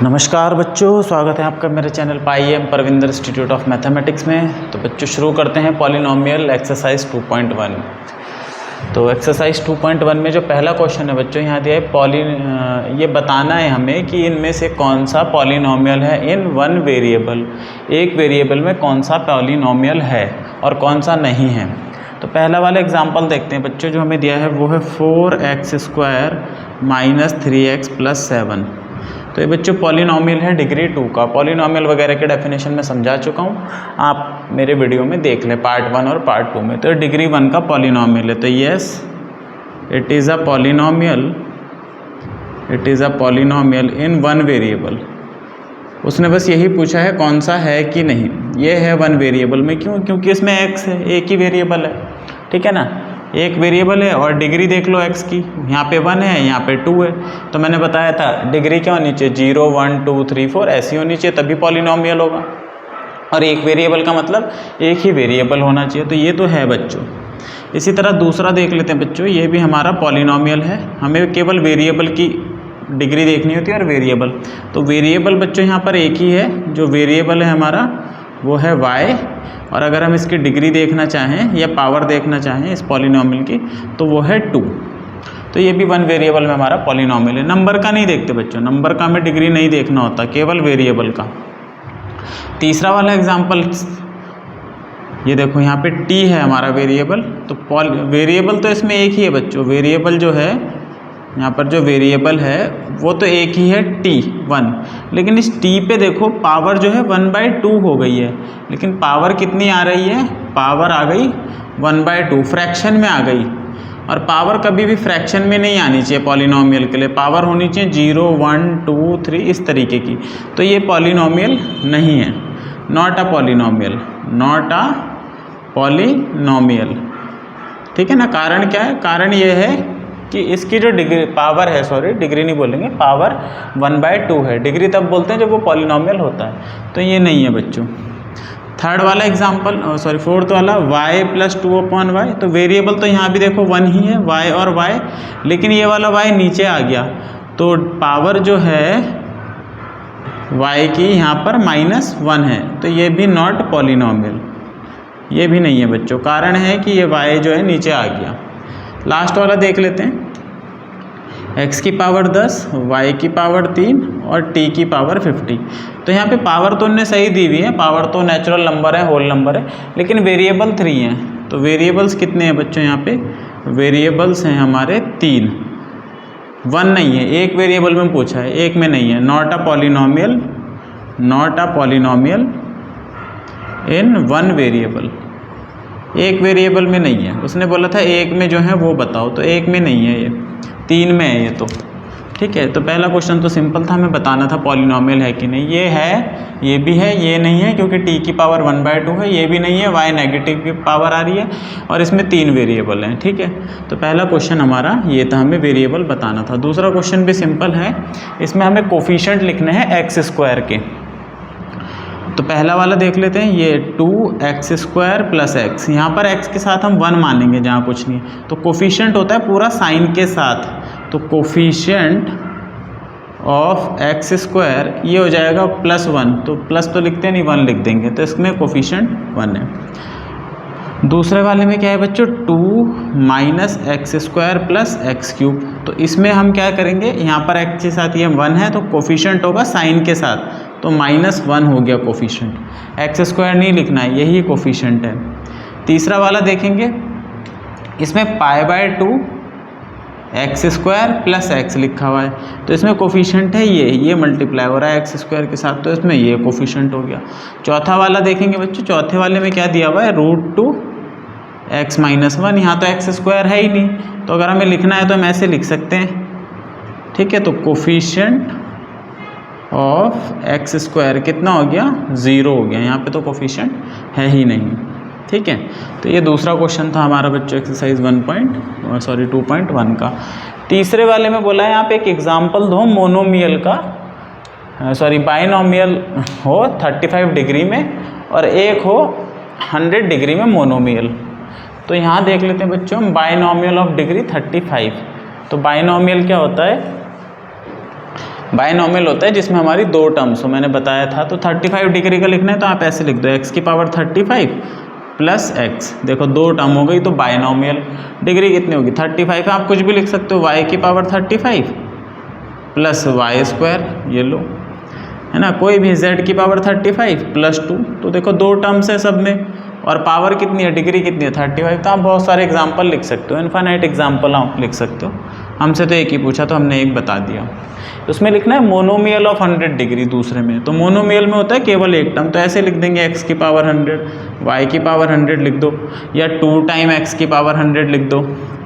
नमस्कार बच्चों, स्वागत है आपका मेरे चैनल पाईएम परविंदर इंस्टीट्यूट ऑफ मैथमेटिक्स में। तो बच्चों शुरू करते हैं पॉलिनोमियल एक्सरसाइज 2.1। तो एक्सरसाइज 2.1 में जो पहला क्वेश्चन है बच्चों यहाँ दिया है ये बताना है हमें कि इनमें से कौन सा पॉलिनोमियल है इन वन वेरिएबल, एक वेरिएबल में कौन सा पॉलिनोमियल है और कौन सा नहीं है। तो पहला वाला एग्जांपल देखते हैं बच्चों, जो हमें दिया है वो है 4x² - 3x + 7। तो ये बच्चों पॉलिनोमियल है डिग्री 2 का। पॉलिनोमियल वगैरह के डेफिनेशन में समझा चुका हूँ, आप मेरे वीडियो में देख लें पार्ट 1 और पार्ट 2 में। तो डिग्री 1 का पॉलिनोमियल है। तो yes, it is a polynomial in one variable. उसने बस यही पूछा है कौन सा है कि नहीं। ये है वन वेरिएबल में, क्यों? क्योंकि इसमें x है, एक ही वेरिएबल है, ठीक है ना, एक वेरिएबल है। और डिग्री देख लो x की, यहाँ पे 1 है, यहाँ पे 2 है। तो मैंने बताया था डिग्री क्या होनी चाहिए, 0, 1, 2, 3, 4 ऐसी होनी चाहिए, तभी पॉलिनोमियल होगा। और एक वेरिएबल का मतलब एक ही वेरिएबल होना चाहिए। तो ये तो है बच्चों। इसी तरह दूसरा देख लेते हैं बच्चों, ये भी हमारा पॉलिनोमियल है। हमें केवल वेरिएबल की डिग्री देखनी होती है और वेरिएबल। तो वेरिएबल बच्चों यहाँ पर एक ही है, जो वेरिएबल है हमारा वो है y। और अगर हम इसकी डिग्री देखना चाहें या पावर देखना चाहें इस पॉलिनोमियल की, तो वो है 2। तो ये भी वन वेरिएबल में हमारा पॉलिनोमियल है। नंबर का नहीं देखते बच्चों, नंबर का हमें डिग्री नहीं देखना होता, केवल वेरिएबल का। तीसरा वाला एग्जांपल ये देखो, यहाँ पे t है हमारा वेरिएबल। तो वेरिएबल तो इसमें एक ही है बच्चों। वेरिएबल जो है यहाँ पर, जो वेरिएबल है वो तो एक ही है t1, लेकिन इस t पे देखो पावर जो है 1/2 हो गई है। लेकिन पावर कितनी आ रही है? पावर आ गई 1/2, फ्रैक्शन में आ गई। और पावर कभी भी फ्रैक्शन में नहीं आनी चाहिए पॉलिनोमियल के लिए, पावर होनी चाहिए 0, 1, 2, 3 इस तरीके की। तो ये पॉलिनोमियल नहीं है, not a polynomial, not a polynomial, ठीक है ना। कारण क्या है? कारण ये है कि इसकी जो डिग्री पावर है, सॉरी डिग्री नहीं बोलेंगे, पावर 1/2 है। डिग्री तब बोलते हैं जब वो पॉलिनोमियल होता है। तो ये नहीं है बच्चों। थर्ड वाला एग्जांपल, सॉरी फोर्थ वाला, y + 2/y। तो वेरिएबल तो यहाँ भी देखो 1 ही है, y और y, लेकिन ये वाला y नीचे आ गया। तो पावर जो है y की यहाँ पर -1 है। तो ये भी नॉट पॉलिनोमियल, ये भी नहीं है बच्चों। कारण है कि ये y जो है नीचे आ गया। लास्ट वाला देख लेते हैं, x की पावर 10, y की पावर 3 और t की पावर 50। तो यहाँ पे पावर तो उन्होंने सही दी हुई है, पावर तो नेचुरल नंबर है, होल नंबर है, लेकिन वेरिएबल 3 हैं। तो वेरिएबल्स कितने हैं बच्चों? यहाँ पे वेरिएबल्स हैं हमारे 3, 1 नहीं है। एक वेरिएबल में पूछा है, एक में नहीं है। Not a polynomial, not a polynomial in one variable, एक वेरिएबल में नहीं है। उसने बोला था एक में जो है वो बताओ, तो एक में नहीं है, ये 3 में है ये तो, ठीक है। तो पहला क्वेश्चन तो सिंपल था, हमें बताना था पॉलिनोमियल है कि नहीं। ये है, ये भी है, ये नहीं है क्योंकि t की पावर 1/2 है। ये भी नहीं है, y नेगेटिव की पावर आ रही है और इसमें 3 वेरिएबल हैं, ठीक है। तो पहला क्वेश्चन हमारा ये था, हमें वेरिएबल बताना था। दूसरा क्वेश्चन भी सिंपल है, इसमें हमें कोफिशिएंट लिखने हैं x² के। तो पहला वाला देख लेते हैं, ये 2x² + x। यहाँ पर x के साथ हम 1 मानेंगे जहाँ कुछ नहीं है। तो कोफिशिएंट होता है पूरा साइन के साथ। तो कोफिशिएंट ऑफ x² ये हो जाएगा +1। तो प्लस तो लिखते नहीं, 1 लिख देंगे। तो इसमें कोफिशिएंट 1 है। दूसरे वाले में क्या है बच्चों? 2 - x² + x³। तो इसमें हम क्या करेंगे, यहाँ पर x के साथ ये 1 है तो कोफिशिएंट होगा साइन के साथ, तो -1 हो गया कोफिशिएंट। x² नहीं लिखना है, यही कोफिशिएंट है। तीसरा वाला देखेंगे, इसमें π/2 x² + x लिखा हुआ है। तो इसमें कोफिशिएंट है ये मल्टीप्लाई हो रहा है x² के साथ, तो इसमें ये कोफिशिएंट हो गया। चौथा वाला देखेंगे बच्चों, चौथे वाले में क्या दिया हुआ है? √2 x - 1। यहाँ तो x² है ही नहीं, तो अगर हमें लिखना है तो हम ऐसे लिख सकते हैं, ठीक है। तो कोफिशिएंट ऑफ x² कितना हो गया? 0 हो गया। यहाँ पे तो कोफिशिएंट है ही नहीं, ठीक है। तो ये दूसरा क्वेश्चन था हमारा बच्चों एक्सरसाइज 2.1 का। तीसरे वाले में बोला है यहाँ पे एक एग्जाम्पल दो मोनोमियल का, सॉरी बाइनोमियल हो 35 डिग्री में और एक हो 100 डिग्री में मोनोमियल। तो यहाँ देख लेते हैं बच्चों, बाइनोमियल ऑफ डिग्री 35। तो बाइनोमियल क्या होता है? बायनॉमियल होता है जिसमें हमारी दो टर्म्स हो, मैंने बताया था। तो 35 डिग्री का लिखना है तो आप ऐसे लिख दो x की पावर 35 प्लस x, देखो दो टर्म हो गई तो बायनॉमियल। डिग्री कितनी होगी 35 है, आप कुछ भी लिख सकते हो, y की पावर 35 प्लस वाई स्क्वायर, ये लो, है ना, कोई भी z की पावर 35 प्लस 2, तो देखो दो टर्म्स है सब में, और पावर कितनी है, डिग्री कितनी है 35। तो आप बहुत सारे एग्जाम्पल लिख सकते हो, इनफाइनाइट एग्जाम्पल आप लिख सकते हो। हमसे तो एक ही पूछा तो हमने एक बता दिया। उसमें लिखना है मोनोमियल ऑफ 100 डिग्री दूसरे में, तो मोनोमियल में होता है केवल एक टर्म, तो ऐसे लिख देंगे x की पावर 100, y की पावर 100 लिख दो, या 2 टाइम x की पावर 100 लिख दो,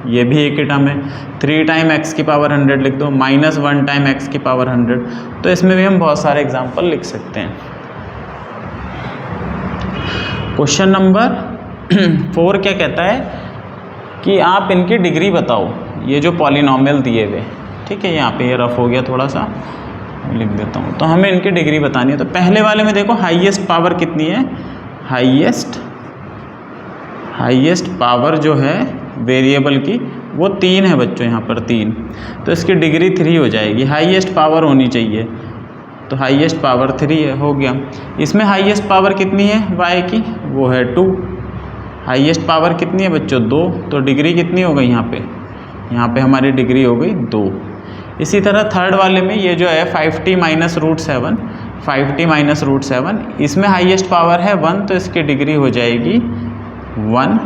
ये भी एक ही टर्म है। 3 टाइम x की पावर 100 लिख दो, -1 टाइम x की पावर 100। तो इसमें भी हम बहुत सारे एग्जाम्पल लिख सकते हैं। क्वेश्चन नंबर 4 क्या कहता है कि आप इनकी डिग्री बताओ, ये जो पॉलिनॉमियल दिए हुए, ठीक है, यहाँ पे ये रफ हो गया थोड़ा सा, लिख देता हूँ। तो हमें इनकी डिग्री बतानी है। तो पहले वाले में देखो हाईएस्ट पावर कितनी है, हाईएस्ट पावर जो है वेरिएबल की वो 3 है बच्चों, यहाँ पर 3, तो इसकी डिग्री 3 हो जाएगी। हाईएस्ट पावर होनी चाहिए, तो हाईएस्ट पावर 3 है, हो गया। इसमें हाईएस्ट पावर कितनी है y की, वो है 2। हाईएस्ट पावर कितनी है बच्चों 2, तो डिग्री कितनी हो गई यहाँ पे हमारी डिग्री हो गई 2। इसी तरह थर्ड वाले में ये जो है 5t minus root 7, 5t minus root 7, इसमें हाईएस्ट पावर है 1, तो इसकी डिग्री हो जाएगी 1।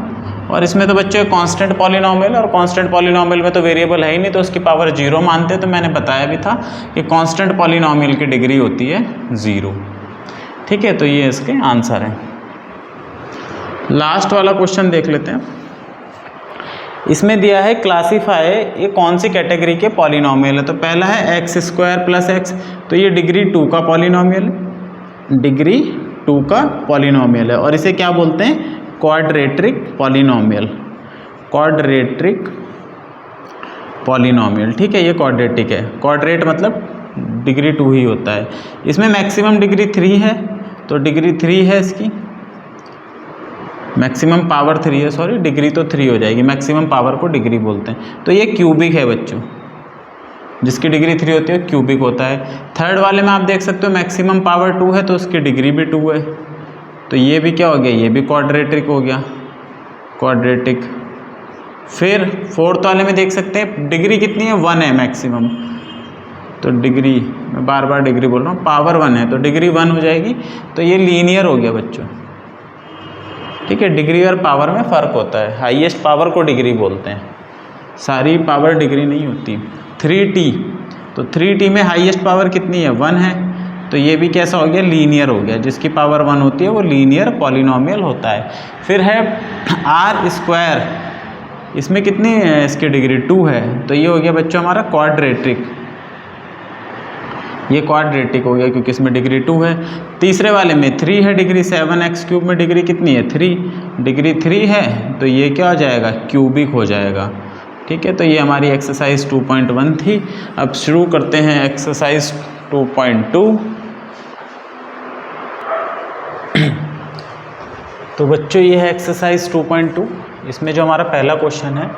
और इसमें तो बच्चों कांस्टेंट पॉलिनॉमियल, और कांस्टेंट पॉलिनॉमियल में तो वेरिएबल है ही नहीं, तो उसकी पावर 0 मानते हैं। तो मैंने बताया भी था कि कांस्टेंट पॉलिनॉमियल की डिग्री होती है 0, ठीक है। तो ये इसके आंसर हैं। लास्ट वाला क्वेश्चन देख लेते हैं। इसमें दिया है क्लासीफाई, ये कौन सी कैटेगरी के पॉलिनॉमियल है। तो पहला है x स्क्वायर प्लस x, तो ये डिग्री 2 का पॉलिनॉमियल है, डिग्री 2 का पॉलिनॉमियल है, और इसे क्या बोलते हैं, क्वाड्रेटिक पॉलिनॉमियल, क्वाड्रेटिक पॉलिनॉमियल, ठीक है। ये क्वाड्रेटिक है, क्वाड्रेट मतलब डिग्री 2 ही होता है। इसमें मैक्सिमम डिग्री 3 है, तो डिग्री 3 है इसकी, मैक्सिमम पावर 3 है, सॉरी डिग्री तो 3 हो जाएगी, मैक्सिमम पावर को डिग्री बोलते हैं। तो ये क्यूबिक है बच्चों, जिसकी डिग्री 3 होती है क्यूबिक होता है। थर्ड वाले में आप देख सकते हो मैक्सिमम पावर 2 है, तो उसकी डिग्री भी 2 है, तो ये भी क्या हो गया, ये भी क्वाड्रेटिक हो गया, क्वाड्रेटिक। फिर फोर्थ वाले में देख सकते हैं डिग्री कितनी है 1 है मैक्सिमम, तो डिग्री, मैं बार बार डिग्री बोल रहा हूँ, पावर 1 है तो डिग्री 1 हो जाएगी, तो ये लीनियर हो गया बच्चों, ठीक है। डिग्री और पावर में फ़र्क होता है, हाईएस्ट पावर को डिग्री बोलते हैं, सारी पावर डिग्री नहीं होती। 3t, तो 3t में हाईएस्ट पावर कितनी है 1 है, तो ये भी कैसा हो गया, लीनियर हो गया, जिसकी पावर 1 होती है वो लीनियर पॉलिनॉमियल होता है। फिर है r स्क्वायर, इसमें कितनी है इसकी डिग्री 2 है, तो ये हो गया बच्चों हमारा क्वाड्रेटिक, ये क्वाड्रेटिक हो गया क्योंकि इसमें डिग्री 2 है। तीसरे वाले में 3 है डिग्री, 7x³ में डिग्री कितनी है 3, डिग्री 3 है, तो ये क्या हो जाएगा, क्यूबिक हो जाएगा, ठीक है। तो ये हमारी एक्सरसाइज 2.1 थी। अब शुरू करते हैं एक्सरसाइज 2.2। तो बच्चों ये है एक्सरसाइज 2.2, इसमें जो हमारा पहला क्वेश्चन है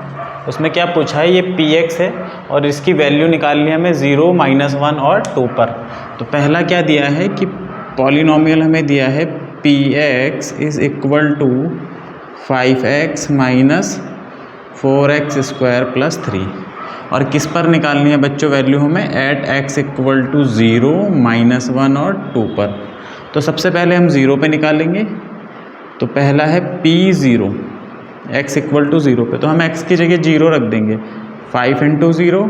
उसमें क्या पूछा है, ये px है और इसकी वैल्यू निकालनी है हमें 0, -1 और 2 पर। तो पहला क्या दिया है कि पॉलिनॉमियल हमें दिया है px is equal to 5x minus 4x² plus 3, और किस पर निकालनी है बच्चों वैल्यू हमें, एट x इक्वल टू 0, -1 और 2 पर। तो सबसे पहले हम 0 पे निकालेंगे, तो पहला है p0 x इक्वल टू 0 पे, तो हम x की जगह 0 रख देंगे, 5 × 0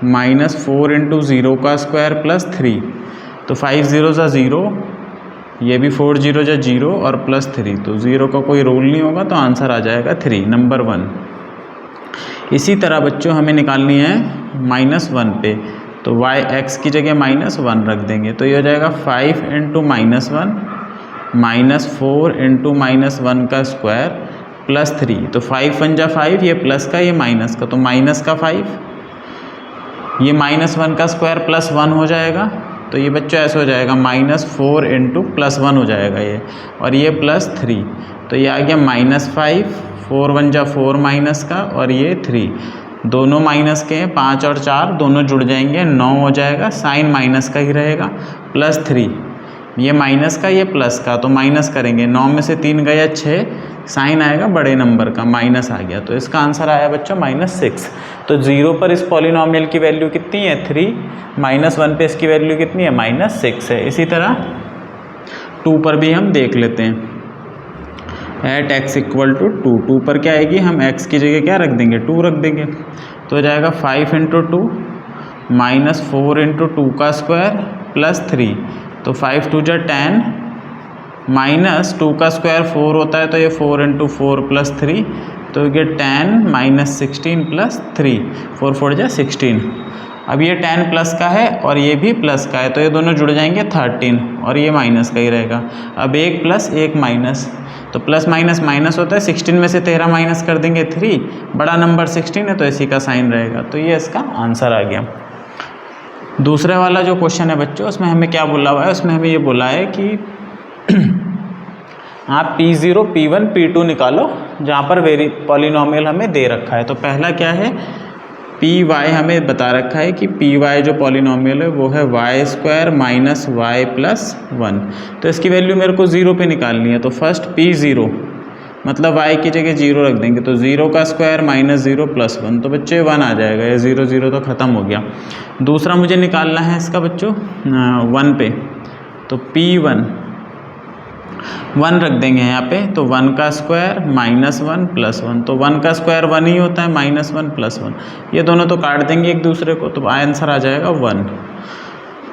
-4 × 0 का स्क्वायर प्लस 3, तो 5 0 ज़ा 0, ये भी 4 0 ज़ा 0 और प्लस 3, तो 0 का कोई रोल नहीं होगा, तो आंसर आ जाएगा 3, नंबर 1। इसी तरह बच्चों हमें निकालनी है -1 पे, तो x की जगह -1 रख देंगे, तो ये हो जाएगा 5 × -1 -4 × -1 का स्क्वायर प्लस 3, तो 5 1 × 5, ये प्लस का ये माइनस का, तो माइनस का 5, ये -1 का स्क्वायर प्लस 1 हो जाएगा, तो ये बच्चों ऐसे हो जाएगा -4 × +1 हो जाएगा ये, और ये प्लस 3, तो ये आ गया -5, 4 1 × 4 माइनस का, और ये 3, दोनों माइनस के हैं, 5 और 4 दोनों जुड़ जाएंगे, 9 हो जाएगा, साइन माइनस का ही रहेगा, +3, ये माइनस का ये प्लस का, तो माइनस करेंगे, 9 में से 3 गया 6, साइन आएगा बड़े नंबर का, माइनस आ गया, तो इसका आंसर आया बच्चों -6। तो 0 पर इस पॉलिनॉमियल की वैल्यू कितनी है 3, -1 पे इसकी वैल्यू कितनी है -6 है। इसी तरह 2 पर भी हम देख लेते हैं, एट x = 2, 2 पर क्या आएगी, हम x की जगह क्या रख देंगे 2 रख देंगे, तो हो जाएगा 5 × 2 -4 × 2 का स्क्वायर +3, तो 5 × 2 = 10, -2 का स्क्वायर 4 होता है, तो ये 4 × 4 +3, तो ये 10 -16 +3, 4 4 = 16। अब ये 10 प्लस का है और ये भी प्लस का है, तो ये दोनों जुड़ जाएंगे 13 और ये माइनस का ही रहेगा। अब 1 प्लस 1 माइनस, तो प्लस माइनस माइनस होता है, 16 में से 13 माइनस कर देंगे 3, बड़ा नंबर 16 है तो इसी का साइन रहेगा, तो ये इसका आंसर आ गया। दूसरे वाला जो क्वेश्चन है बच्चों, उसमें हमें क्या बोला हुआ है, उसमें हमें ये बोला है कि आप P0, P1, P2 निकालो जहाँ पर पॉलिनॉमियल हमें दे रखा है। तो पहला क्या है, Py हमें बता रखा है कि Py जो पॉलिनॉमियल है वो है y² - y + 1, तो इसकी वैल्यू मेरे को 0 पे निकालनी है। तो फर्स्ट P0 मतलब y की जगह 0 रख देंगे, तो 0 का स्क्वायर -0 + 1, तो बच्चे 1 आ जाएगा, ये 0 0 तो ख़त्म हो गया। दूसरा मुझे निकालना है इसका बच्चों 1 पे, तो P1 1 रख देंगे यहाँ पे, तो 1 का स्क्वायर -1 + 1, तो 1 का स्क्वायर 1 ही होता है, -1 + 1, ये दोनों तो काट देंगे एक दूसरे को, तो आंसर आ जाएगा 1।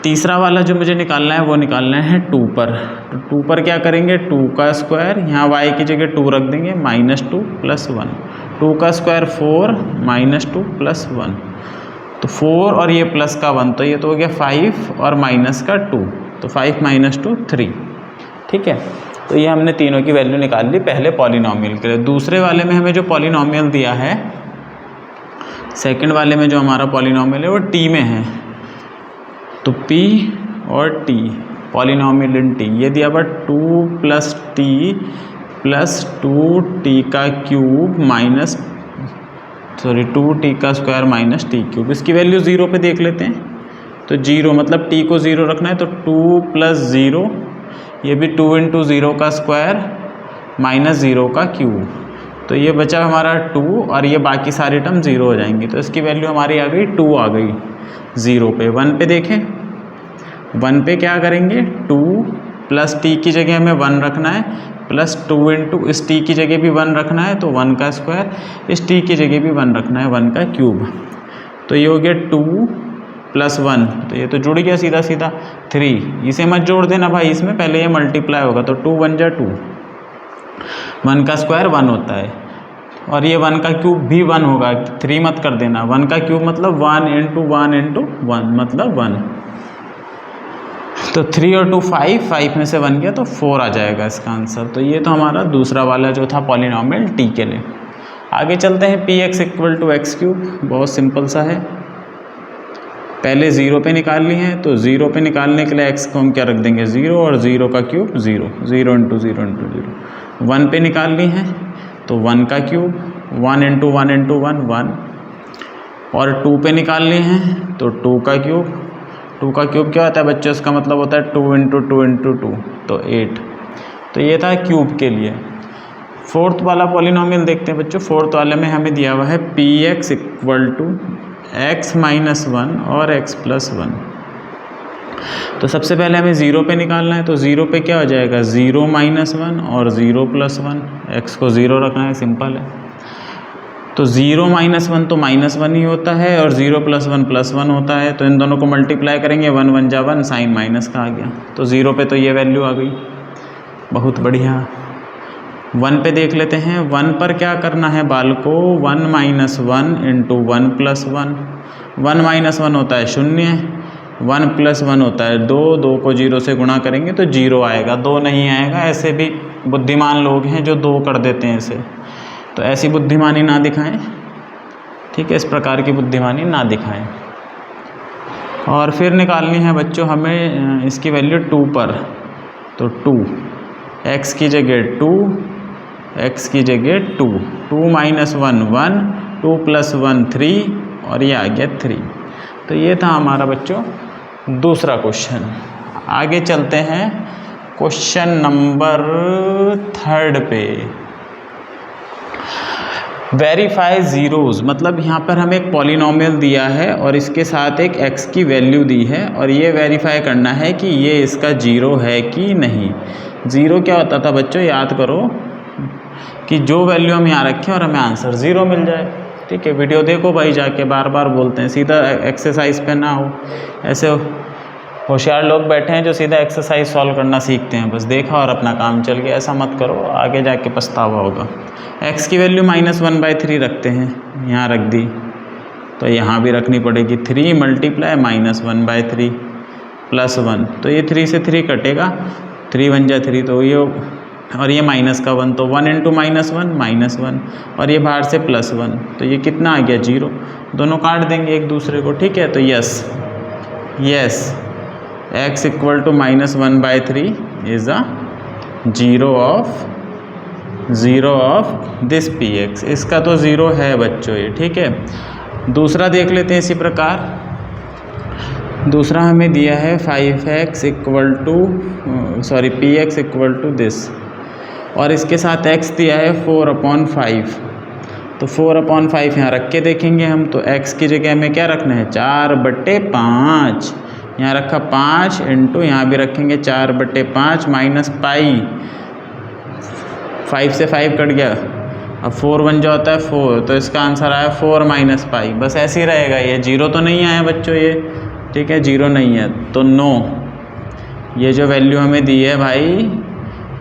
तीसरा वाला जो मुझे निकालना है वो निकालना है 2 पर, तो 2 पर क्या करेंगे, 2 का स्क्वायर, यहाँ y की जगह 2 रख देंगे, -2 + 1, 2 का स्क्वायर 4 -2 + 1, तो 4 और ये प्लस का 1, तो ये तो हो गया 5 और माइनस का 2, तो 5 - 2 3, ठीक है। तो ये हमने तीनों की वैल्यू निकाल ली पहले पॉलिनॉमियल के लिए। दूसरे वाले में हमें जो पॉलिनॉमियल दिया है, सेकंड वाले में जो हमारा पॉलिनॉमियल है वो t में है, तो p और t पॉलिनॉमियल इन t, ये दिया हुआ 2 + t + 2t का क्यूब -2t का स्क्वायर -t³, इसकी वैल्यू 0 पे देख लेते हैं। तो 0 मतलब t को 0 रखना है, तो 2 + 0, ये भी 2 × 0 का स्क्वायर -0 का क्यूब, तो ये बचा हमारा 2 और ये बाकी सारे टर्म 0 हो जाएंगे, तो इसकी वैल्यू हमारी आ गई 2 आ गई 0 पे। 1 पे देखें, 1 पे क्या करेंगे, 2 + t की जगह हमें 1 रखना है, +2 × इस t की जगह भी 1 रखना है, तो 1 का स्क्वायर, इस t की जगह भी 1 रखना है, 1 का क्यूब, तो ये हो गया 2 + 1, तो ये तो जुड़ गया सीधा सीधा 3, इसे मत जोड़ देना भाई, इसमें पहले ये मल्टीप्लाई होगा, तो 2 × 1 = 2, 1 का स्क्वायर 1 होता है, और ये 1 का क्यूब भी 1 होगा, 3 मत कर देना, 1 का क्यूब मतलब 1 × 1 × 1 मतलब 1, तो 3 और 2 5 में से 1 गया, तो 4 आ जाएगा इसका आंसर। तो ये तो हमारा दूसरा वाला जो था पॉलिनॉमियल t के लिए। आगे चलते हैं, Px = x³, बहुत सिंपल सा है, पहले 0 पे निकाल ली है, तो 0 पे निकालने के लिए x को हम क्या रख देंगे 0, और 0 का क्यूब 0, 0 × 0 × 0। 1 पे निकाल ली है, तो 1 का क्यूब, 1 × 1 × 1 1, और 2 पे निकाल ली है, तो 2 का क्यूब, 2 का क्यूब क्या होता है बच्चों, इसका मतलब होता है 2 × 2 × 2, तो 8। तो ये था क्यूब के लिए। फोर्थ वाला पॉलिनॉमियल देखते हैं बच्चों। फोर्थ वाले में हमें दिया हुआ है Px = x - 1 और x + 1। तो सबसे पहले हमें 0 पे निकालना है, तो 0 पे क्या हो जाएगा 0 - 1 और 0 + 1, x को 0 रखना है, सिंपल है। तो 0 - 1 तो -1 ही होता है, और 0 + 1 +1 होता है, तो इन दोनों को मल्टीप्लाई करेंगे, 1 1 = 1, साइन माइनस का आ गया, तो 0 पे तो ये वैल्यू आ गई, बहुत बढ़िया। 1 पे देख लेते हैं, 1 पर क्या करना है बाल को, 1 - 1 × 1 + 1, 1 - 1 होता है 0, 1 + 1 होता है 2, 2 को 0 से गुणा करेंगे तो 0 आएगा, 2 नहीं आएगा। ऐसे भी बुद्धिमान लोग हैं जो 2 कर देते हैं इसे, तो ऐसी बुद्धिमानी ना दिखाएं, ठीक है, इस प्रकार की बुद्धिमानी ना दिखाएं। और फिर निकालनी है बच्चों हमें इसकी वैल्यू 2 पर, तो 2, x की जगह 2, x की जगह 2, 2 - 1 1, 2 + 1 3 और ये आ गया 3। तो ये था हमारा बच्चों दूसरा क्वेश्चन। आगे चलते हैं क्वेश्चन नंबर 3 पे। वेरीफाई ज़ीरोज़, मतलब यहाँ पर हमें एक पॉलिनोमियल दिया है और इसके साथ एक x की वैल्यू दी है और ये वेरीफाई करना है कि ये इसका ज़ीरो है कि नहीं। ज़ीरो क्या होता था बच्चों, याद करो कि जो वैल्यू हम यहाँ रखें और हमें आंसर ज़ीरो मिल जाए। ठीक है, वीडियो देखो भाई जाके, बार बार बोलते हैं, सीधा एक्सरसाइज पे ना हो। ऐसे होशियार लोग बैठे हैं जो सीधा एक्सरसाइज सॉल्व करना सीखते हैं, बस देखा और अपना काम चल गया। ऐसा मत करो, आगे जाके पछतावा होगा। x की वैल्यू -1/3 रखते हैं, यहाँ रख दी, तो यहाँ भी रखनी पड़ेगी। 3 × -1/3 + 1, तो ये 3 से 3 कटेगा, 3 × 3, तो ये और ये माइनस का 1, तो 1 × -1 -1, और ये बाहर से +1, तो ये कितना आ गया 0। दोनों काट देंगे एक दूसरे को। ठीक है, तो yes x = -1/3 is a zero of this px। इसका तो ज़ीरो है बच्चों ये। ठीक है, दूसरा देख लेते हैं इसी प्रकार। दूसरा हमें दिया है 5x = px = दिस, और इसके साथ x दिया है 4/5। तो 4/5 यहाँ रख के देखेंगे हम, तो x की जगह हमें क्या रखना है 4/5। यहाँ रखा 5 इंटू, यहाँ भी रखेंगे 4/5 माइनस पाई, 5 से 5 कट गया, अब 4 बन जाता है 4, तो इसका आंसर आया 4 माइनस पाई। बस ऐसे ही रहेगा, ये 0 तो नहीं आया बच्चों ये। ठीक है, 0 नहीं है तो नो, ये जो वैल्यू हमें दी है भाई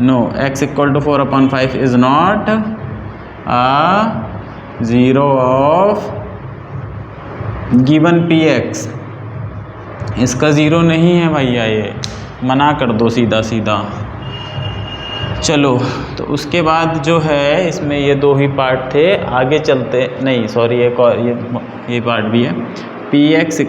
no, x = 4/5 is not a zero of given px। इसका ज़ीरो नहीं है भैया, ये मना कर दो सीधा सीधा। चलो, तो उसके बाद जो है इसमें ये 2 ही पार्ट थे। आगे चलते, नहीं सॉरी, एक और ये पार्ट भी है। px =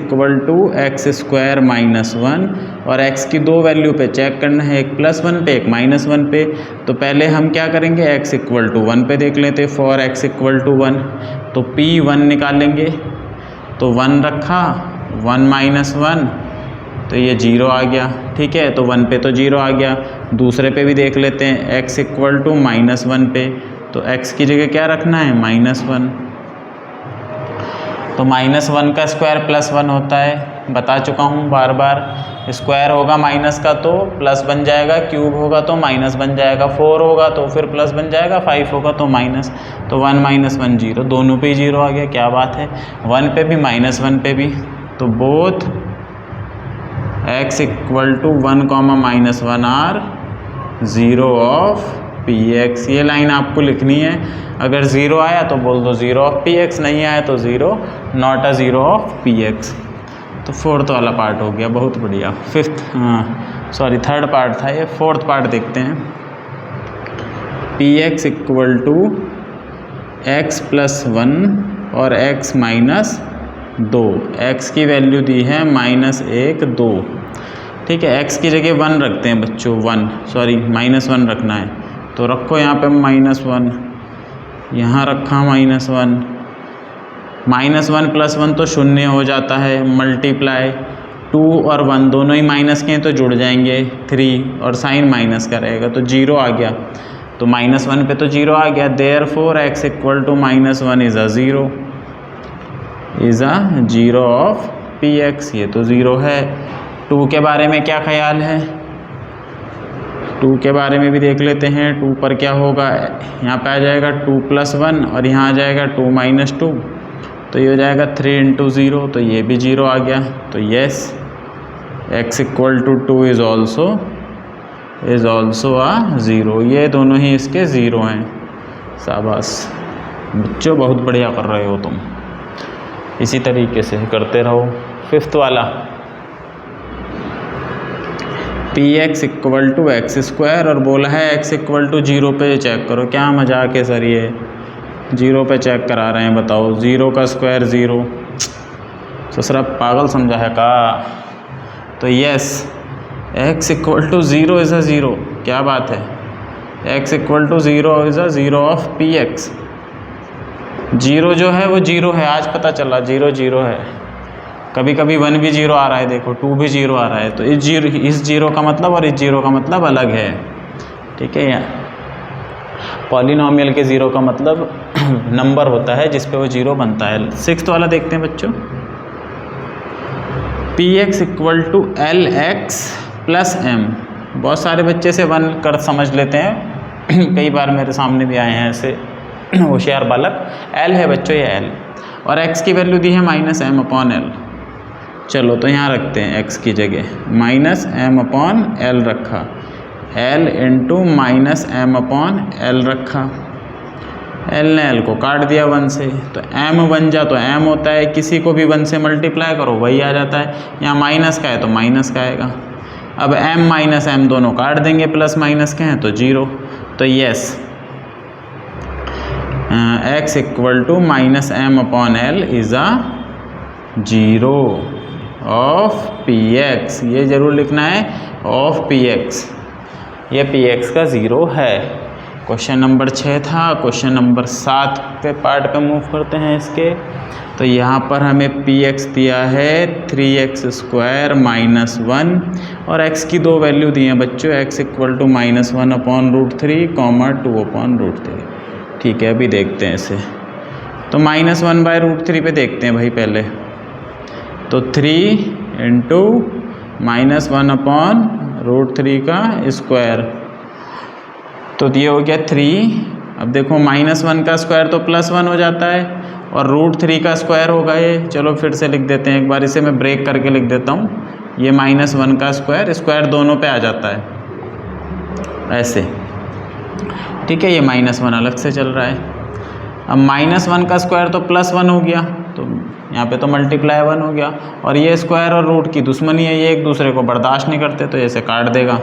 x² - 1, और x की 2 वैल्यू पे चेक करना है, एक +1 पे एक -1 पे। तो पहले हम क्या करेंगे, x = 1 पे देख लेते। फॉर x = 1, तो p1 निकालेंगे, तो 1 रखा, 1 - 1, तो ये 0 आ गया। ठीक है, तो 1 पे तो 0 आ गया। दूसरे पे भी देख लेते हैं, x = -1 पे, तो x की जगह क्या रखना है -1, तो -1 का स्क्वायर +1 होता है, बता चुका हूँ बार बार। स्क्वायर होगा माइनस का तो प्लस बन जाएगा, क्यूब होगा तो माइनस बन जाएगा, 4 होगा तो फिर प्लस बन जाएगा, 5 होगा तो माइनस, तो 1 - 1 0, दोनों पे 0 आ गया। क्या बात है, 1 पे भी -1 पे भी, तो both x = 1, -1 are zero of px। ये लाइन आपको लिखनी है। अगर 0 आया तो बोल दो 0 ऑफ px, नहीं आया तो 0, not a zero of px। तो 4th वाला पार्ट हो गया, बहुत बढ़िया। 3rd पार्ट था ये, 4th पार्ट देखते हैं। px = x + 1 और x - 2, x की वैल्यू दी है -1 2। ठीक है, x की जगह 1 रखते हैं बच्चों, -1 रखना है, तो रखो यहाँ पे -1, यहाँ रखा -1, -1 + 1 तो 0 हो जाता है, मल्टीप्लाई 2 और 1 दोनों ही माइनस के हैं तो जुड़ जाएंगे 3, और साइन माइनस का रहेगा तो 0 आ गया। तो -1 पे तो 0 आ गया, therefore x = -1 is a zero of px। ये तो 0 है। 2 के बारे में क्या ख्याल है, 2 के बारे में भी देख लेते हैं। 2 पर क्या होगा, यहाँ पे आ जाएगा 2 + 1 और यहाँ आ जाएगा 2 - 2, तो ये हो जाएगा 3 × 0, तो ये भी 0 आ गया। तो yes, x = 2 is also a zero. ये दोनों ही इसके 0 हैं। शाबाश बच्चों, बहुत बढ़िया कर रहे हो तुम, इसी तरीके से करते रहो। 5th वाला, px = x² और बोला है x = 0 पे चेक करो। क्या मजाक है सर, ये 0 पे चेक करा रहे हैं, बताओ 0 का स्क्वायर 0, ससुरा पागल समझा है का। तो yes, x = 0 is a zero. क्या बात है, x = 0 is a zero of px। Zero जो है वो जीरो है, आज पता चला जीरो जीरो है। कभी कभी 1 भी जीरो आ रहा है, देखो 2 भी जीरो आ रहा है। तो इस जीरो का मतलब और इस जीरो का मतलब अलग है, ठीक है। या पॉलिनॉमियल के ज़ीरो का मतलब नंबर होता है जिस पे वो जीरो बनता है। 6th वाला देखते हैं बच्चों। px equal to L X plus M. बहुत सारे बच्चे से 1 कर समझ लेते हैं कई बार मेरे सामने भी आए हैं ऐसे होशियार बालक। एल है बच्चों ये एल, और एक्स की वैल्यू दी है -m/l। चलो तो यहाँ रखते हैं x की जगह -m/l रखा, l इंटू -m/l रखा, l ने l को काट दिया 1 से, तो m बन जा तो m होता है, किसी को भी 1 से मल्टीप्लाई करो वही आ जाता है। यहाँ माइनस का है तो माइनस का आएगा। अब m माइनस m दोनों काट देंगे, प्लस माइनस के हैं तो जीरो। तो yes x equal to -m/l is a zero of px। ये जरूर लिखना है ऑफ px, ये px का ज़ीरो है। क्वेश्चन नंबर 6 था। क्वेश्चन नंबर 7 पे पार्ट पे मूव करते हैं इसके। तो यहाँ पर हमें px दिया है 3x² - 1 और x की 2 वैल्यू दी हैं बच्चों, x इक्वल टू -1/√3, 2/√3। ठीक है, अभी देखते हैं इसे। तो -1/√3 पे देखते हैं भाई पहले। तो 3 इंटू -1/√3 का स्क्वायर, तो ये हो गया 3। अब देखो -1 का स्क्वायर तो +1 हो जाता है और √3 का स्क्वायर होगा ये। चलो फिर से लिख देते हैं एक बार, इसे मैं ब्रेक करके लिख देता हूँ। ये -1 का स्क्वायर, स्क्वायर दोनों पे आ जाता है ऐसे, ठीक है। ये -1 अलग से चल रहा है। अब -1 का स्क्वायर तो +1 हो गया, तो यहाँ पे तो मल्टीप्लाई 1 हो गया। और ये स्क्वायर और रूट की दुश्मनी है, ये एक दूसरे को बर्दाश्त नहीं करते, तो ऐसे काट देगा।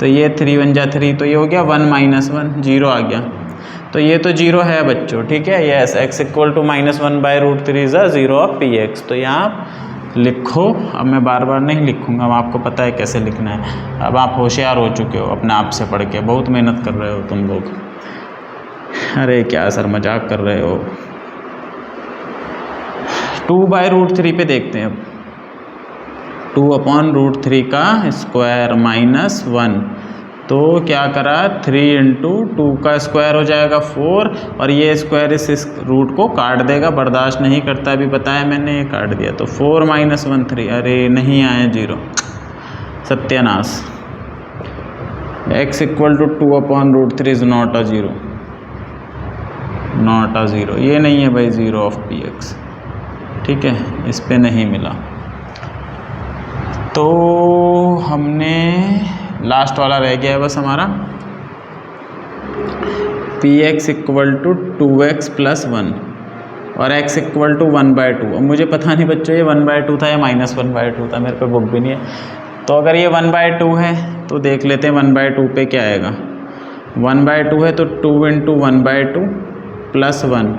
तो ये 3 × 1 = 3, तो ये हो गया 1 - 1, जीरो आ गया। तो ये तो जीरो है बच्चों, ठीक है। Yes, x equal to -1/√3 is a zero of px। तो यहाँ लिखो। अब मैं बार बार नहीं लिखूँगा, अब आपको पता है कैसे लिखना है। अब आप होशियार हो चुके हो अपने आप से पढ़ के, बहुत मेहनत कर रहे हो तुम लोग। अरे क्या सर मजाक कर रहे हो। 2/√3 पे देखते हैं अब। 2/√3 का स्क्वायर -1, तो क्या करा 3 इंटू 2 का स्क्वायर हो जाएगा 4, और ये स्क्वायर इस रूट को काट देगा, बर्दाश्त नहीं करता, अभी बताया मैंने, ये काट दिया। तो 4 - 1 3, अरे नहीं आया जीरो, सत्यानाश। x equal to 2/√3 is not a zero, not a zero. ये नहीं है भाई जीरो ऑफ px, ठीक है, इस पे नहीं मिला। तो हमने लास्ट वाला रह गया है बस हमारा, px इक्वल टू 2x + 1 और x इक्वल टू 1/2। अब मुझे पता नहीं बच्चों ये 1/2 था या -1/2 था, मेरे पे बुक भी नहीं है। तो अगर ये 1/2 है तो देख लेते हैं 1/2 पे क्या आएगा। 1/2 है तो 2 इंटू 1/2 + 1,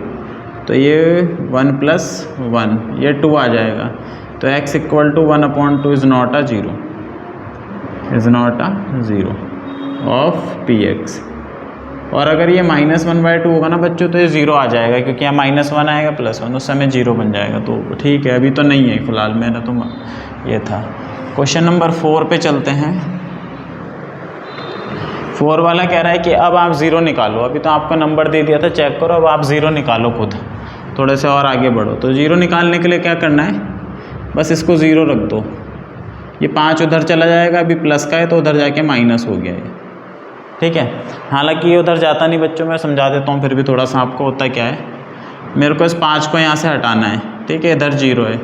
तो ये 1 + 1, ये 2 आ जाएगा। तो x equal to 1/2 is not a zero, is not a zero of px। और अगर ये -1/2 होगा ना बच्चों तो ये ज़ीरो आ जाएगा, क्योंकि यहाँ -1 आएगा +1, उस समय जीरो बन जाएगा। तो ठीक है, अभी तो नहीं है फिलहाल, मेरा तो ये था। क्वेश्चन नंबर 4 पे चलते हैं। 4 वाला कह रहा है कि अब आप ज़ीरो निकालो। अभी तो आपका नंबर दे दिया था, चेक करो, अब आप ज़ीरो निकालो खुद, थोड़े से और आगे बढ़ो। तो ज़ीरो निकालने के लिए क्या करना है, बस इसको ज़ीरो रख दो। ये 5 उधर चला जाएगा, अभी प्लस का है तो उधर जाके माइनस हो गया है, ठीक है। हालांकि ये उधर जाता नहीं बच्चों, मैं समझा देता हूँ फिर भी थोड़ा सा आपको। होता क्या है, मेरे को इस 5 को यहाँ से हटाना है, ठीक है, इधर जीरो है।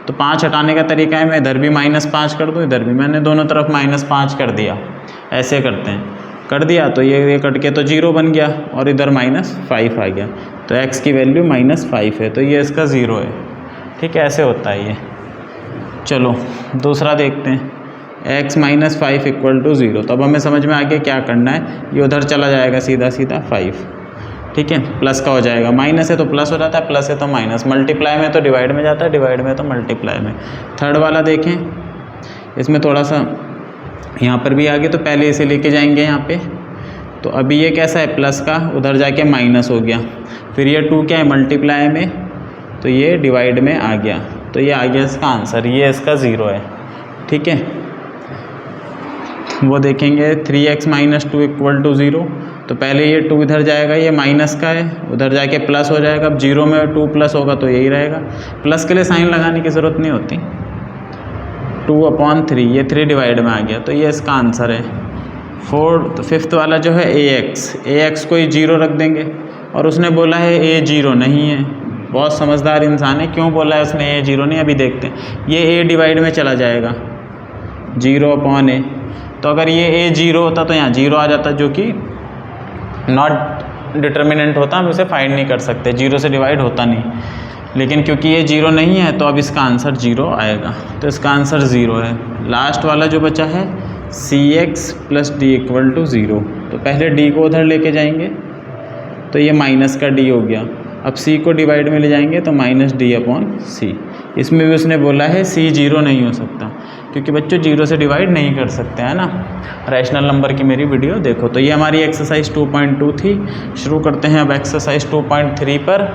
तो 5 हटाने का तरीका है, मैं इधर भी -5 कर दूँ, इधर भी। मैंने दोनों तरफ -5 कर दिया, ऐसे करते हैं, कर दिया तो ये कट के तो जीरो बन गया, और इधर -5 आ गया। तो x की वैल्यू -5 है, तो ये इसका ज़ीरो है, ठीक है। ऐसे होता है ये। चलो दूसरा देखते हैं, x - 5 इक्वल टू 0। तो अब हमें समझ में आ गया क्या करना है। ये उधर चला जाएगा सीधा सीधा 5, ठीक है, प्लस का हो जाएगा। माइनस है तो प्लस हो जाता है, प्लस है तो माइनस, मल्टीप्लाई में तो डिवाइड में जाता है, डिवाइड में तो मल्टीप्लाई में। थर्ड वाला देखें, इसमें थोड़ा सा यहाँ पर भी आ गया, तो पहले इसे लेके जाएंगे यहाँ पे। तो अभी ये कैसा है, प्लस का, उधर जाके माइनस हो गया। फिर ये 2 क्या है मल्टीप्लाई में, तो ये डिवाइड में आ गया, तो ये आ गया इसका आंसर, ये इसका 0 है। ठीक है, वो देखेंगे 3x - 2 = 0, तो पहले ये 2 इधर जाएगा, ये माइनस का है, उधर जाके प्लस हो जाएगा। अब 0 में 2 प्लस होगा तो यही रहेगा, प्लस के लिए साइन लगाने की ज़रूरत नहीं होती। 2/3, ये 3 डिवाइड में आ गया, तो ये इसका आंसर है। फिफ्थ वाला जो है ax को ही 0 रख देंगे, और उसने बोला है a 0 नहीं है। बहुत समझदार इंसान है, क्यों बोला है उसने a 0 नहीं, अभी देखते हैं। ये a डिवाइड में चला जाएगा 0/a, तो अगर ये a 0 होता तो यहाँ 0 आ जाता, जो कि नॉट डिटर्मिनेंट होता, हम इसे फाइंड नहीं कर सकते, 0 से डिवाइड होता नहीं। लेकिन क्योंकि ये 0 नहीं है तो अब इसका आंसर 0 आएगा, तो इसका आंसर 0 है। लास्ट वाला जो बचा है cx + d = 0, तो पहले d को उधर लेके जाएंगे, तो ये माइनस का d हो गया। अब c को डिवाइड में ले जाएंगे तो -d/c। इसमें भी उसने बोला है c 0 नहीं हो सकता, क्योंकि बच्चों 0 से डिवाइड नहीं कर सकते, है ना। रैशनल नंबर की मेरी वीडियो देखो। तो ये हमारी एक्सरसाइज 2.2 थी। शुरू करते हैं अब एक्सरसाइज 2.3 पर।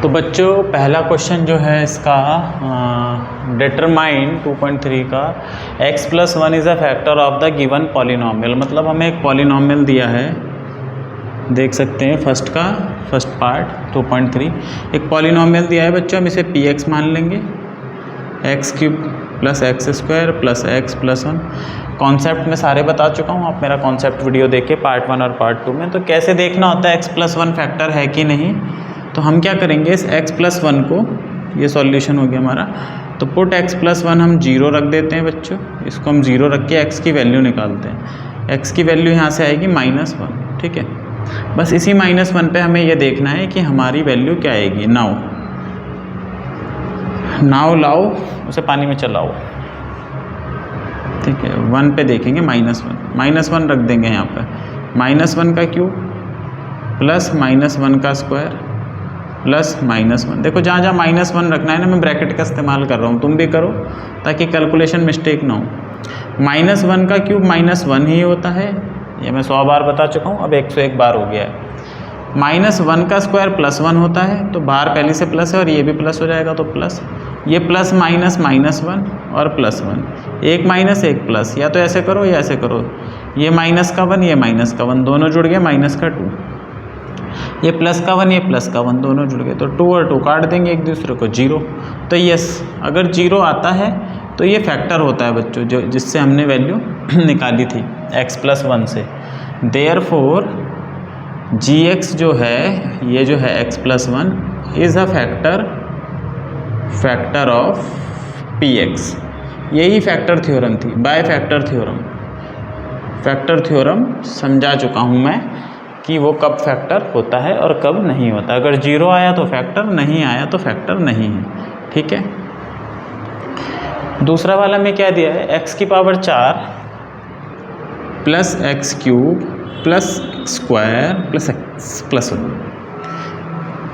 तो बच्चों पहला क्वेश्चन जो है इसका डिटरमाइन 2.3 का x + 1 is a factor of the given polynomial. मतलब हमें एक पॉलिनोमियल दिया है, देख सकते हैं फर्स्ट पार्ट 2.3, एक पॉलिनोमियल दिया है बच्चों, हम इसे px मान लेंगे, x³ + x² + x + 1। कॉन्सेप्ट में सारे बता चुका हूँ, आप मेरा कॉन्सेप्ट वीडियो देखिए पार्ट 1 और पार्ट 2 में। तो कैसे देखना होता है x + 1 फैक्टर है कि नहीं, तो हम क्या करेंगे, इस x + 1 को, ये सॉल्यूशन हो गया हमारा, तो पुट x + 1 हम 0 रख देते हैं बच्चों, इसको हम 0 रख के x की वैल्यू निकालते हैं। x की वैल्यू यहाँ से आएगी -1, ठीक है। बस इसी -1 पे हमें ये देखना है कि हमारी वैल्यू क्या आएगी। नाउ लाओ उसे पानी में चलाओ, ठीक है। 1 पे देखेंगे -1 रख देंगे यहाँ पर, -1 का क्यूब प्लस -1 का स्क्वायर प्लस -1। देखो जहाँ जहाँ -1 रखना है ना, मैं ब्रैकेट का इस्तेमाल कर रहा हूँ, तुम भी करो ताकि कैलकुलेशन मिस्टेक ना हो। -1 का क्यूब -1 ही होता है, ये मैं 100 बार बता चुका हूँ, अब 101 बार हो गया है। -1 का स्क्वायर +1 होता है, तो बाहर पहले से प्लस है और ये भी प्लस हो जाएगा, तो प्लस, ये प्लस माइनस -1 और +1, एक माइनस एक प्लस, या तो ऐसे करो या ऐसे करो, ये माइनस का 1 ये माइनस का 1 दोनों जुड़ गए, माइनस का 2, ये प्लस का 1 ये प्लस का 1 दोनों जुड़ गए, तो 2 और 2 काट देंगे एक दूसरे को, 0। तो यस, अगर 0 आता है तो ये फैक्टर होता है बच्चों, जो जिससे हमने वैल्यू निकाली थी x + 1 से। देयरफॉर gx जो है, ये जो है x + 1 is a factor of px। यही फैक्टर थ्योरम थी, by factor theorem. Factor theorem समझा चुका हूँ मैं कि वो कब फैक्टर होता है और कब नहीं होता। अगर 0 आया तो फैक्टर, नहीं आया तो फैक्टर नहीं है, ठीक है। दूसरा वाला में क्या दिया है, x⁴ plus x³ plus square plus x + 1,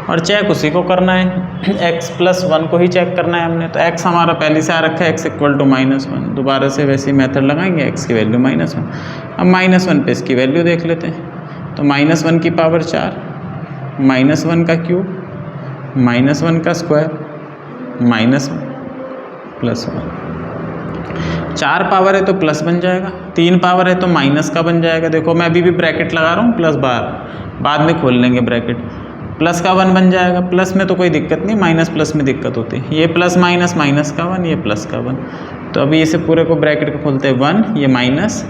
और चेक उसी को करना है, x + 1 को ही चेक करना है हमने। तो x हमारा पहले से आ रखा है, x = -1, दोबारा से वैसे ही मेथड लगाएंगे, x की वैल्यू -1। अब -1 पे इसकी वैल्यू देख लेते हैं, तो -1⁴ -1 का क्यूब -1 का स्क्वायर -1 + 1। 4 पावर है तो प्लस बन जाएगा, 3 पावर है तो माइनस का बन जाएगा। देखो मैं अभी भी ब्रैकेट लगा रहा हूँ, प्लस बाहर, बाद में खोल लेंगे ब्रैकेट। प्लस का 1 बन जाएगा, प्लस में तो कोई दिक्कत नहीं, माइनस प्लस में दिक्कत होती है। ये प्लस माइनस माइनस का 1, ये प्लस का 1, तो अभी इसे पूरे को ब्रैकेट को खोलते हैं, 1 ये माइनस,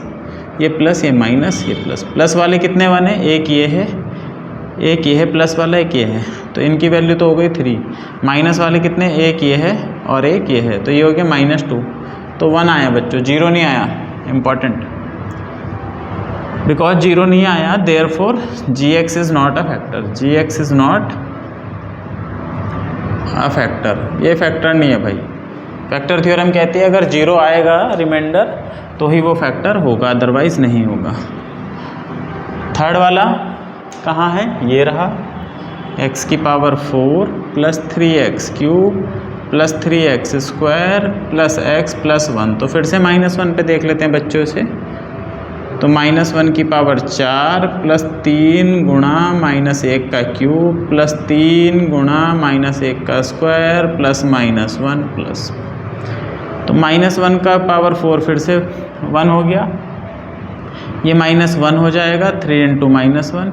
ये प्लस, ये माइनस, ये प्लस। प्लस वाले कितने 1 है, एक ये है, एक ये है प्लस वाला, एक ये है, तो इनकी वैल्यू तो हो गई 3। माइनस वाले कितने, एक ये है और एक ये है, तो ये हो गया -2, तो 1 आया बच्चों, 0 नहीं आया। इम्पॉर्टेंट, बिकॉज 0 नहीं आया, therefore gx is not a factor, gx is not a factor, ये फैक्टर नहीं है भाई। फैक्टर थ्योरम कहती है अगर 0 आएगा रिमाइंडर तो ही वो फैक्टर होगा, अदरवाइज नहीं होगा। थर्ड वाला कहाँ है, ये रहा, x⁴ plus 3x³ plus 3x² plus x + 1। तो फिर से -1 पे देख लेते हैं बच्चों से, तो -1 की पावर 4 प्लस 3 गुणा -1 का क्यूब प्लस 3 गुणा -1 का स्क्वायर प्लस -1 प्लस, तो -1 का पावर 4 फिर से 1 हो गया, ये -1 हो जाएगा 3 × -1,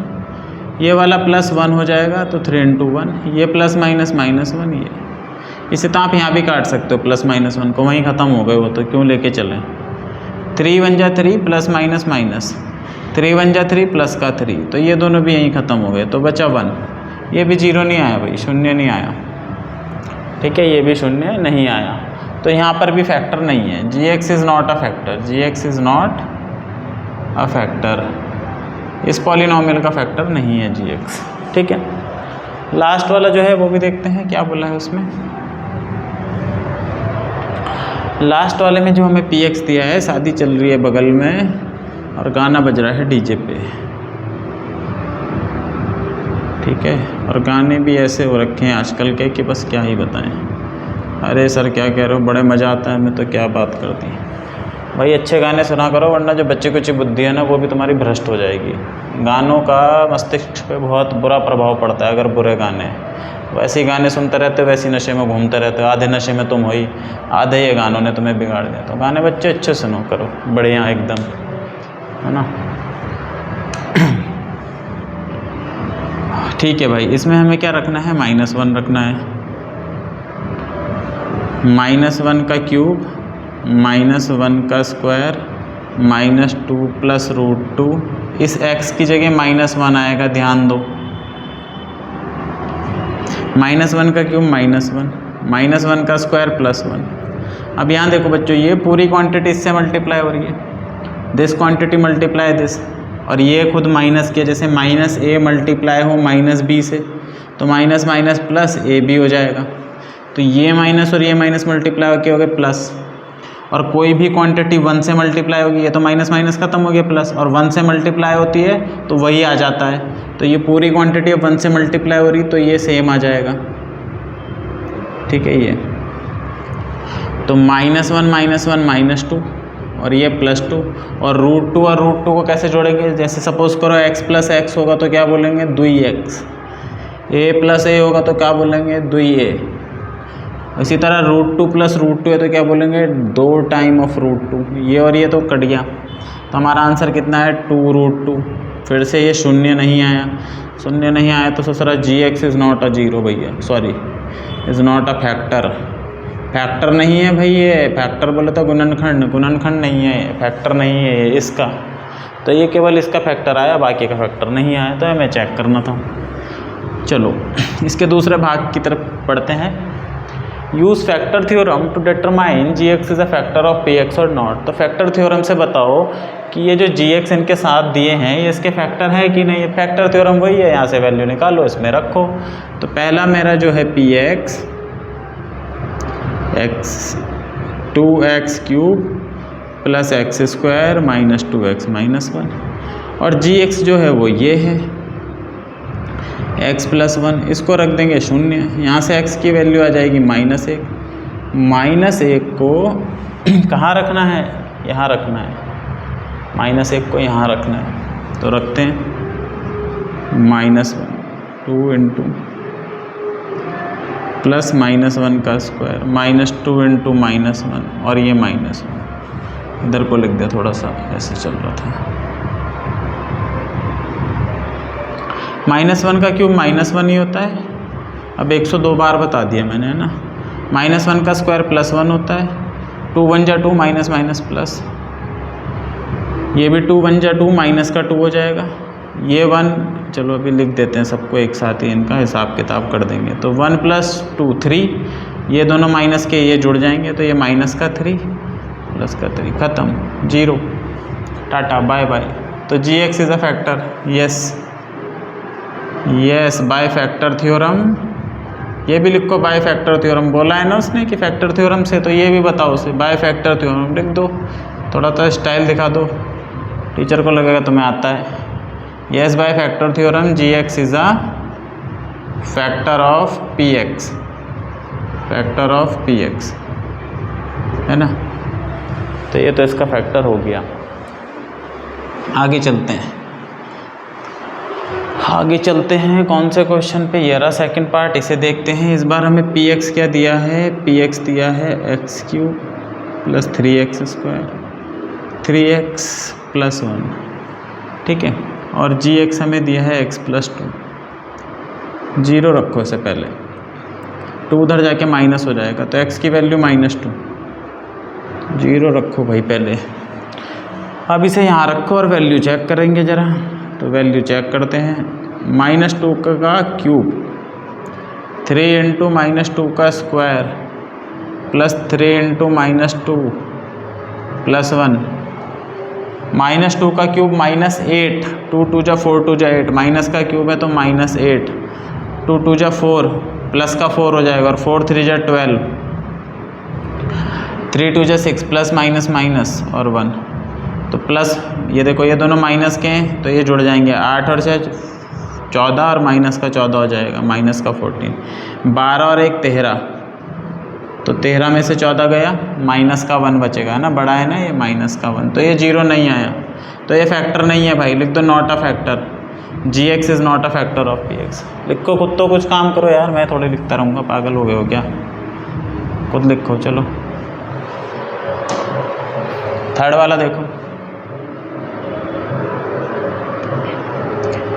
ये वाला +1 हो जाएगा तो 3 × 1, ये प्लस माइनस -1, ये इसे तो आप यहाँ भी काट सकते हो +-1 को, वहीं ख़त्म हो गए वो तो क्यों लेके चलें। 3 × 1 = 3 प्लस माइनस माइनस, 3 × 1 = 3 प्लस का 3, तो ये दोनों भी यहीं ख़त्म हो गए, तो बचा 1, ये भी 0 नहीं आया भाई, 0 नहीं आया, ठीक है, ये भी 0 नहीं आया, तो यहाँ पर भी फैक्टर नहीं है, gx is not a factor, gx is not a factor, इस पॉलिनॉमियल का फैक्टर नहीं है gx, ठीक है। लास्ट वाला जो है वो भी देखते हैं क्या बोला है उसमें। लास्ट वाले में जो हमें px दिया है, शादी चल रही है बगल में और गाना बज रहा है डीजे पे, ठीक है, और गाने भी ऐसे हो रखे हैं आजकल के कि बस क्या ही बताएं। अरे सर क्या कह रहे हो, बड़े मज़ा आता है, मैं तो क्या बात करती हैं भाई, अच्छे गाने सुना करो, वरना जो बच्चे कुछ बुद्धि है ना वो भी तुम्हारी भ्रष्ट हो जाएगी। गानों का मस्तिष्क पे बहुत बुरा प्रभाव पड़ता है अगर बुरे गाने, वैसे ही गाने सुनते रहते हो, वैसी नशे में घूमते रहते हो, आधे नशे में तुम हो ही, आधे ये गानों ने तुम्हें बिगाड़ दिया। तो गाने बच्चे अच्छे सुनो करो, बढ़िया एकदम, है ना। ठीक है भाई, इसमें हमें क्या रखना है, -1 रखना है, -1 का क्यूब -1 का स्क्वायर -2 प्लस √2, इस x की जगह -1 आएगा, ध्यान दो, -1 का क्यूब -1, -1 का स्क्वायर +1। अब यहाँ देखो बच्चों, ये पूरी क्वांटिटी इससे मल्टीप्लाई हो रही है, दिस क्वांटिटी मल्टीप्लाई दिस, और ये खुद माइनस के, जैसे -a मल्टीप्लाई हो -b से, तो माइनस माइनस प्लस a भी हो जाएगा, तो ये माइनस और ये माइनस मल्टीप्लाई होकर हो गए प्लस, और कोई भी क्वांटिटी 1 से मल्टीप्लाई होगी, ये तो माइनस माइनस खत्म हो गया प्लस, और 1 से मल्टीप्लाई होती है तो वही आ जाता है, तो ये पूरी क्वांटिटी 1 से मल्टीप्लाई हो रही, तो ये सेम आ जाएगा, ठीक है। ये तो -1 -1 -2 और ये +2, और √2 और √2 को कैसे जोड़ेंगे, जैसे सपोज करो x + x होगा तो क्या बोलेंगे 2x, a + a होगा तो क्या बोलेंगे 2a, इसी तरह √2 + √2 है तो क्या बोलेंगे 2 टाइम √2, ये और ये तो कट गया, तो हमारा आंसर कितना है 2√2। फिर से ये 0 नहीं आया, 0 नहीं आया तो ससुरा gx इज़ नॉट अ 0 भैया, sorry is not a factor, factor नहीं है भाई, ये फैक्टर बोले तो गुणनखंड, गुणनखंड नहीं है, फैक्टर नहीं है ये इसका, तो ये केवल इसका फैक्टर आया, बाकी का फैक्टर नहीं आया, तो हमें चेक करना था। चलो इसके दूसरे भाग की तरफ पढ़ते हैं। Use factor theorem to determine gx is a factor of px और नॉट। तो फैक्टर थ्योरम से बताओ कि ये जो gx इनके साथ दिए हैं ये इसके फैक्टर है कि नहीं। फैक्टर थ्योरम वही है, यहाँ से वैल्यू निकालो, इसमें रखो। तो पहला मेरा जो है px x 2x³ plus x² -2x -1, और gx जो है वो ये है x + 1, इसको रख देंगे 0, यहाँ से x की वैल्यू आ जाएगी -1, -1 को कहाँ रखना है, यहाँ रखना है, -1 को यहाँ रखना है, तो रखते हैं -1 2 × प्लस -1 का स्क्वायर -2 × -1, और ये -1 इधर को लिख दिया, थोड़ा सा ऐसे चल रहा था। -1 का क्यूब -1 ही होता है, अब 102 बार बता दिया मैंने, है ना। -1 का स्क्वायर +1 होता है, 2 × 1 = 2 माइनस प्लस, ये भी 2 × 1 = 2 माइनस का 2 हो जाएगा, ये 1, चलो अभी लिख देते हैं सबको एक साथ ही, इनका हिसाब किताब कर देंगे। तो 1 + 2 3, ये दोनों माइनस के ये जुड़ जाएंगे, तो ये -3 +3, ख़त्म, 0, टाटा बाय बाय। तो gx is a factor, yes by factor theorem, ये भी लिखो बाय फैक्टर थ्योरम, बोला है ना उसने कि फैक्टर थ्योरम से, तो ये भी बताओ उसे बाय फैक्टर थ्योरम लिख दो, थोड़ा सा स्टाइल दिखा दो, टीचर को लगेगा तुम्हें आता है। Yes by factor theorem gx is a factor of px, factor of px, है ना। तो ये तो इसका फैक्टर हो गया। आगे चलते हैं, आगे चलते हैं कौन से क्वेश्चन पे, ये रहा सेकंड पार्ट, इसे देखते हैं। इस बार हमें पी एक्स क्या दिया है, पी एक्स दिया है x cube plus 3x square 3x plus 1, ठीक है, और जी एक्स हमें दिया है x प्लस 2। 0 रखो इसे पहले, 2 उधर जाके माइनस हो जाएगा तो x की वैल्यू -2, 0 रखो भाई पहले। अब इसे यहाँ रखो और वैल्यू चेक करेंगे ज़रा, तो वैल्यू चेक करते हैं। -2 का क्यूब 3 इंटू -2 का स्क्वायर प्लस 3 इंटू -2 प्लस 1, -2 का क्यूब -8, 2 2 जा 4 2 जा 8, माइनस का क्यूब है तो -8, 2 2 जा 4, प्लस का 4 हो जाएगा और 4 3 जा 12, 3 2 जा 6, प्लस माइनस माइनस और 1, तो प्लस, ये देखो ये दोनों माइनस के हैं तो ये जुड़ जाएंगे, 8 और 6 14 और माइनस का 14 हो जाएगा, माइनस का 14, 12 और 1 13, तो 13 में से 14 गया, माइनस का 1 बचेगा, है ना, बड़ा है ना ये, माइनस का 1, तो ये 0 नहीं आया, तो ये फैक्टर नहीं है भाई, लिख दो not a factor, G X is not a factor of P X. लिखो खुद तो कुछ काम करो यार, मैं थोड़े लिखता रहूँगा, पागल हो गए हो क्या, खुद लिखो। चलो थर्ड वाला देखो,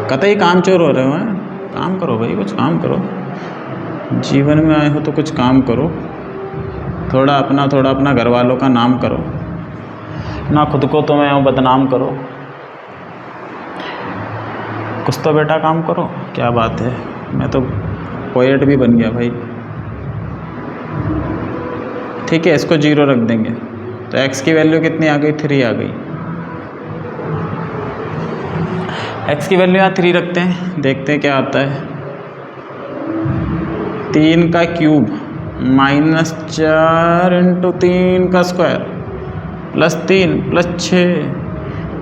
कतई काम चोर हो रहे हो, हैं, काम करो भाई, कुछ काम करो, जीवन में आए हो तो कुछ काम करो, थोड़ा अपना घर वालों का नाम करो ना, खुद को तो मैं बदनाम करो, कुछ तो बेटा काम करो। क्या बात है, मैं तो पोएट भी बन गया भाई। ठीक है, इसको 0 रख देंगे, तो x की वैल्यू कितनी आ गई, 3 आ गई। x की वैल्यू यहाँ 3 रखते हैं, देखते हैं क्या आता है। 3 का क्यूब -4 इंटू 3 का स्क्वायर प्लस 3 प्लस 6,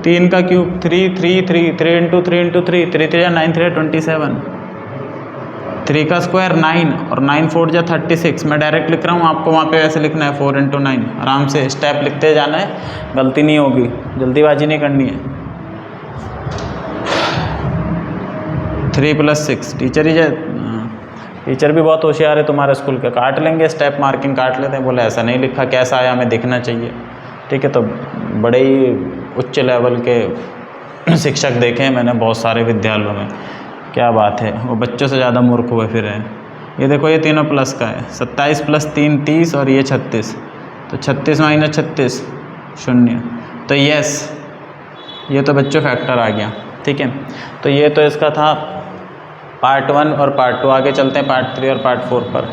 3 का क्यूब 3 3 3 3 इंटू 3 इंटू 3, 3 3 9 3 27, 3 का स्क्वायर 9 और 9 4 जा 36। मैं डायरेक्ट लिख रहा हूँ, आपको वहाँ पे वैसे लिखना है 4 इंटू 9, आराम से स्टेप लिखते जाना है, गलती नहीं होगी, जल्दीबाजी नहीं करनी है। 3 प्लस 6, टीचर भी बहुत होशियार है तुम्हारे स्कूल के, काट लेंगे, स्टेप मार्किंग काट लेते हैं, बोले ऐसा नहीं लिखा, कैसा आया हमें दिखना चाहिए। ठीक है, तो बड़े ही उच्च लेवल के शिक्षक देखे हैं मैंने बहुत सारे विद्यालयों में, क्या बात है, वो बच्चों से ज़्यादा मूर्ख हुए फिर हैं। ये देखो ये तीनों प्लस का है, 27 प्लस 3 30 और ये 36, तो 36 माइनस 36 0, तो यस, ये तो बच्चों फैक्टर आ गया। ठीक है, तो ये तो इसका था पार्ट 1 और पार्ट 2। आगे चलते हैं पार्ट 3 और पार्ट 4 पर।